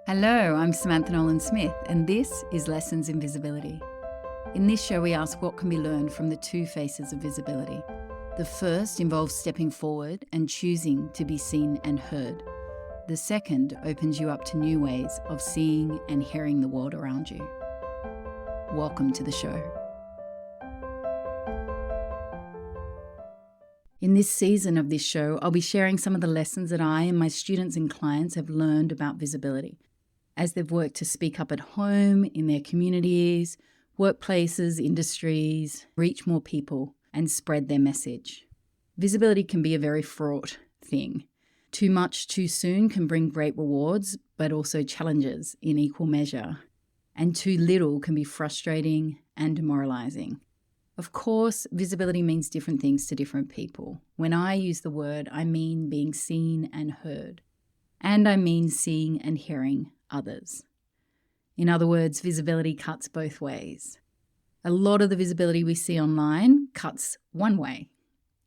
Hello, I'm Samantha Nolan-Smith, and this is Lessons in Visibility. In this show, we ask what can be learned from the two faces of visibility. The first involves stepping forward and choosing to be seen and heard. The second opens you up to new ways of seeing and hearing the world around you. Welcome to the show. In this season of this show, I'll be sharing some of the lessons that I and my students and clients have learned about visibility as they've worked to speak up at home, in their communities, workplaces, industries, reach more people and spread their message. Visibility can be a very fraught thing. Too much too soon can bring great rewards, but also challenges in equal measure. And too little can be frustrating and demoralizing. Of course, visibility means different things to different people. When I use the word, I mean being seen and heard. And I mean seeing and hearing others. In other words, visibility cuts both ways. A lot of the visibility we see online cuts one way.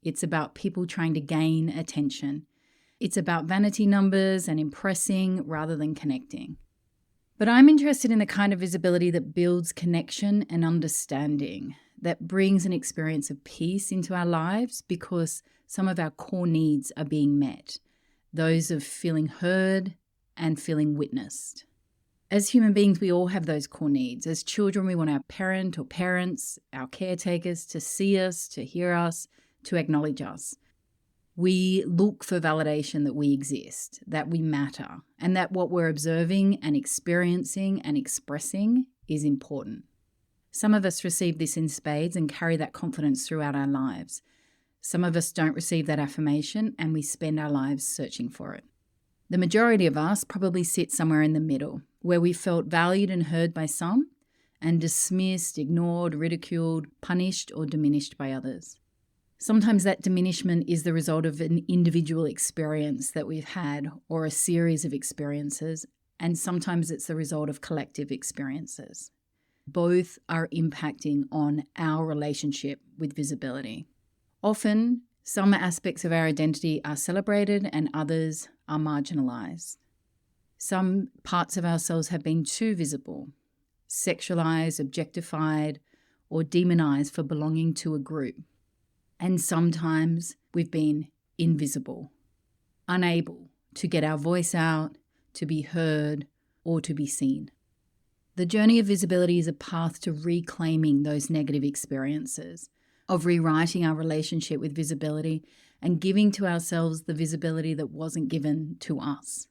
It's about people trying to gain attention. It's about vanity numbers and impressing rather than connecting. But I'm interested in the kind of visibility that builds connection and understanding, that brings an experience of peace into our lives because some of our core needs are being met. Those of feeling heard and feeling witnessed. As human beings, we all have those core needs. As children, we want our parent or parents, our caretakers, to see us, to hear us, to acknowledge us. We look for validation that we exist, that we matter, and that what we're observing and experiencing and expressing is important. Some of us receive this in spades and carry that confidence throughout our lives. Some of us don't receive that affirmation and we spend our lives searching for it. The majority of us probably sit somewhere in the middle, where we felt valued and heard by some and dismissed, ignored, ridiculed, punished, or diminished by others. Sometimes that diminishment is the result of an individual experience that we've had or a series of experiences, and sometimes it's the result of collective experiences. Both are impacting on our relationship with visibility. Often, some aspects of our identity are celebrated and others are marginalized. Some parts of ourselves have been too visible, sexualized, objectified, or demonized for belonging to a group. And sometimes we've been invisible, unable to get our voice out, to be heard, or to be seen. The journey of visibility is a path to reclaiming those negative experiences, of rewriting our relationship with visibility and giving to ourselves the visibility that wasn't given to us.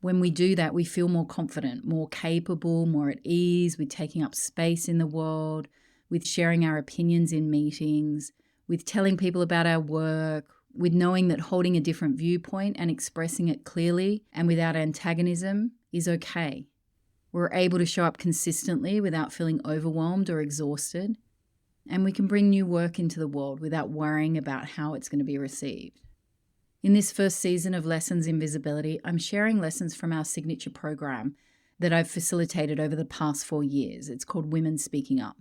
When we do that, we feel more confident, more capable, more at ease with taking up space in the world, with sharing our opinions in meetings, with telling people about our work, with knowing that holding a different viewpoint and expressing it clearly and without antagonism is okay. We're able to show up consistently without feeling overwhelmed or exhausted, and we can bring new work into the world without worrying about how it's going to be received. In this first season of Lessons in Visibility, I'm sharing lessons from our signature program that I've facilitated over the past 4 years. It's called Women Speaking Up.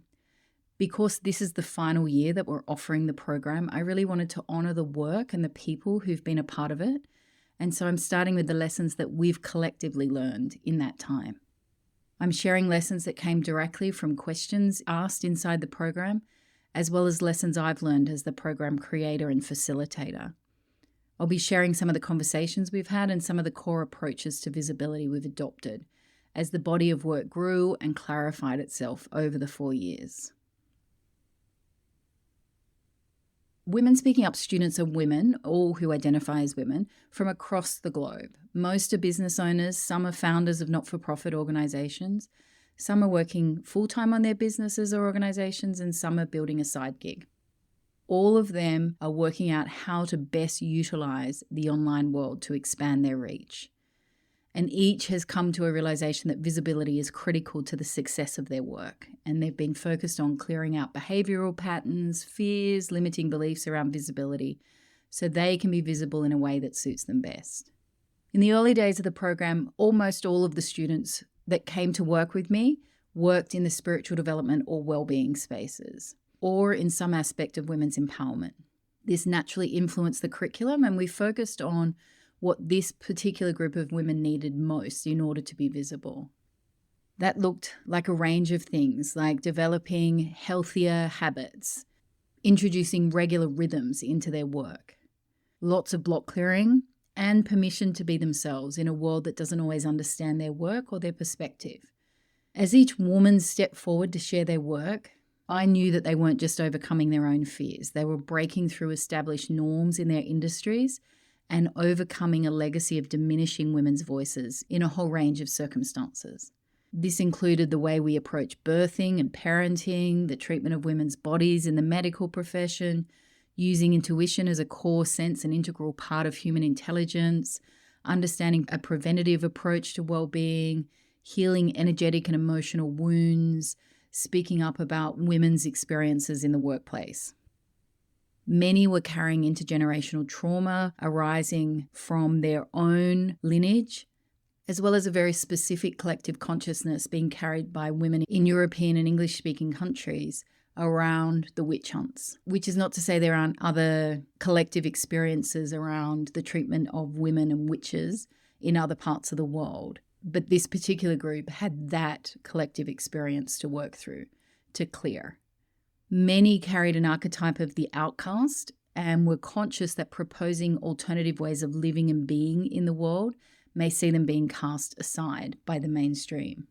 Because this is the final year that we're offering the program, I really wanted to honor the work and the people who've been a part of it. And so I'm starting with the lessons that we've collectively learned in that time. I'm sharing lessons that came directly from questions asked inside the program, as well as lessons I've learned as the program creator and facilitator. I'll be sharing some of the conversations we've had and some of the core approaches to visibility we've adopted as the body of work grew and clarified itself over the 4 years. Women Speaking Up students are women, all who identify as women, from across the globe. Most are business owners, some are founders of not-for-profit organisations, some are working full-time on their businesses or organisations, and some are building a side gig. All of them are working out how to best utilise the online world to expand their reach. And each has come to a realisation that visibility is critical to the success of their work. And they've been focused on clearing out behavioural patterns, fears, limiting beliefs around visibility, so they can be visible in a way that suits them best. In the early days of the program, almost all of the students that came to work with me worked in the spiritual development or well-being spaces, or in some aspect of women's empowerment. This naturally influenced the curriculum, and we focused on what this particular group of women needed most in order to be visible. That looked like a range of things, like developing healthier habits, introducing regular rhythms into their work, lots of block clearing, and permission to be themselves in a world that doesn't always understand their work or their perspective. As each woman stepped forward to share their work, I knew that they weren't just overcoming their own fears. They were breaking through established norms in their industries and overcoming a legacy of diminishing women's voices in a whole range of circumstances. This included the way we approach birthing and parenting, the treatment of women's bodies in the medical profession, using intuition as a core sense and integral part of human intelligence, understanding a preventative approach to well-being, healing energetic and emotional wounds, speaking up about women's experiences in the workplace. Many were carrying intergenerational trauma arising from their own lineage, as well as a very specific collective consciousness being carried by women in European and English-speaking countries around the witch hunts, which is not to say there aren't other collective experiences around the treatment of women and witches in other parts of the world. But this particular group had that collective experience to work through, to clear. Many carried an archetype of the outcast and were conscious that proposing alternative ways of living and being in the world may see them being cast aside by the mainstream.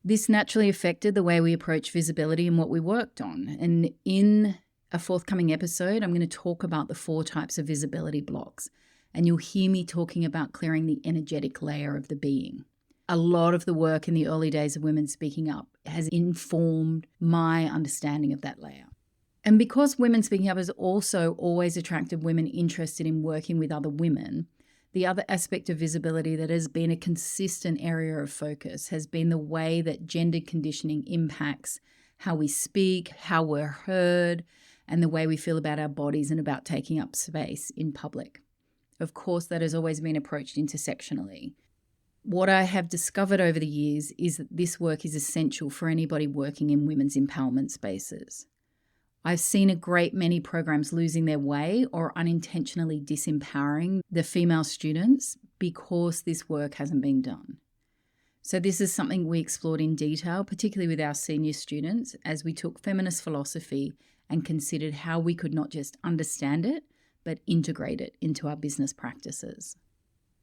This naturally affected the way we approach visibility and what we worked on. And in a forthcoming episode, I'm going to talk about the 4 types of visibility blocks. And you'll hear me talking about clearing the energetic layer of the being. A lot of the work in the early days of women speaking up has informed my understanding of that layer. And because women speaking up has also always attracted women interested in working with other women, the other aspect of visibility that has been a consistent area of focus has been the way that gender conditioning impacts how we speak, how we're heard, and the way we feel about our bodies and about taking up space in public. Of course, that has always been approached intersectionally. What I have discovered over the years is that this work is essential for anybody working in women's empowerment spaces. I've seen a great many programs losing their way or unintentionally disempowering the female students because this work hasn't been done. So this is something we explored in detail, particularly with our senior students, as we took feminist philosophy and considered how we could not just understand it, but integrate it into our business practices.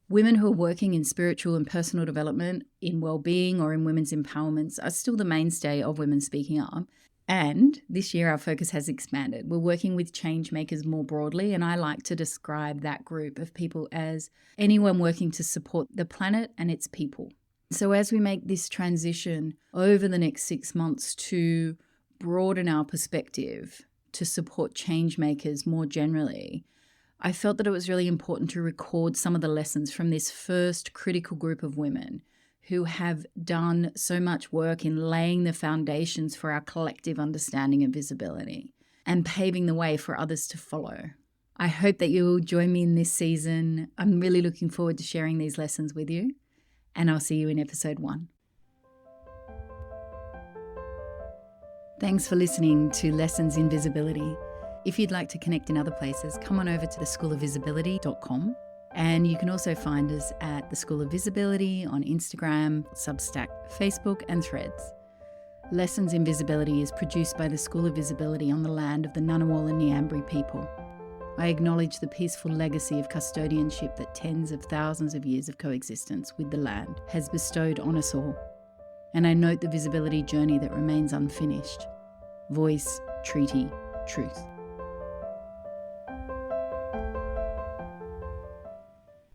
Women who are working in spiritual and personal development, in well-being or in women's empowerments are still the mainstay of women speaking up. And this year our focus has expanded. We're working with change makers more broadly, and I like to describe that group of people as anyone working to support the planet and its people. So as we make this transition over the next 6 months to broaden our perspective to support change makers more generally, I felt that it was really important to record some of the lessons from this first critical group of women who have done so much work in laying the foundations for our collective understanding of visibility and paving the way for others to follow. I hope that you'll join me in this season. I'm really looking forward to sharing these lessons with you, and I'll see you in episode 1. Thanks for listening to Lessons in Visibility. If you'd like to connect in other places, come on over to theschoolofvisibility.com, and you can also find us at The School of Visibility on Instagram, Substack, Facebook and Threads. Lessons in Visibility is produced by the School of Visibility on the land of the Ngunnawal and Ngambri people. I acknowledge the peaceful legacy of custodianship that tens of thousands of years of coexistence with the land has bestowed on us all. And I note the visibility journey that remains unfinished. Voice, treaty, truth.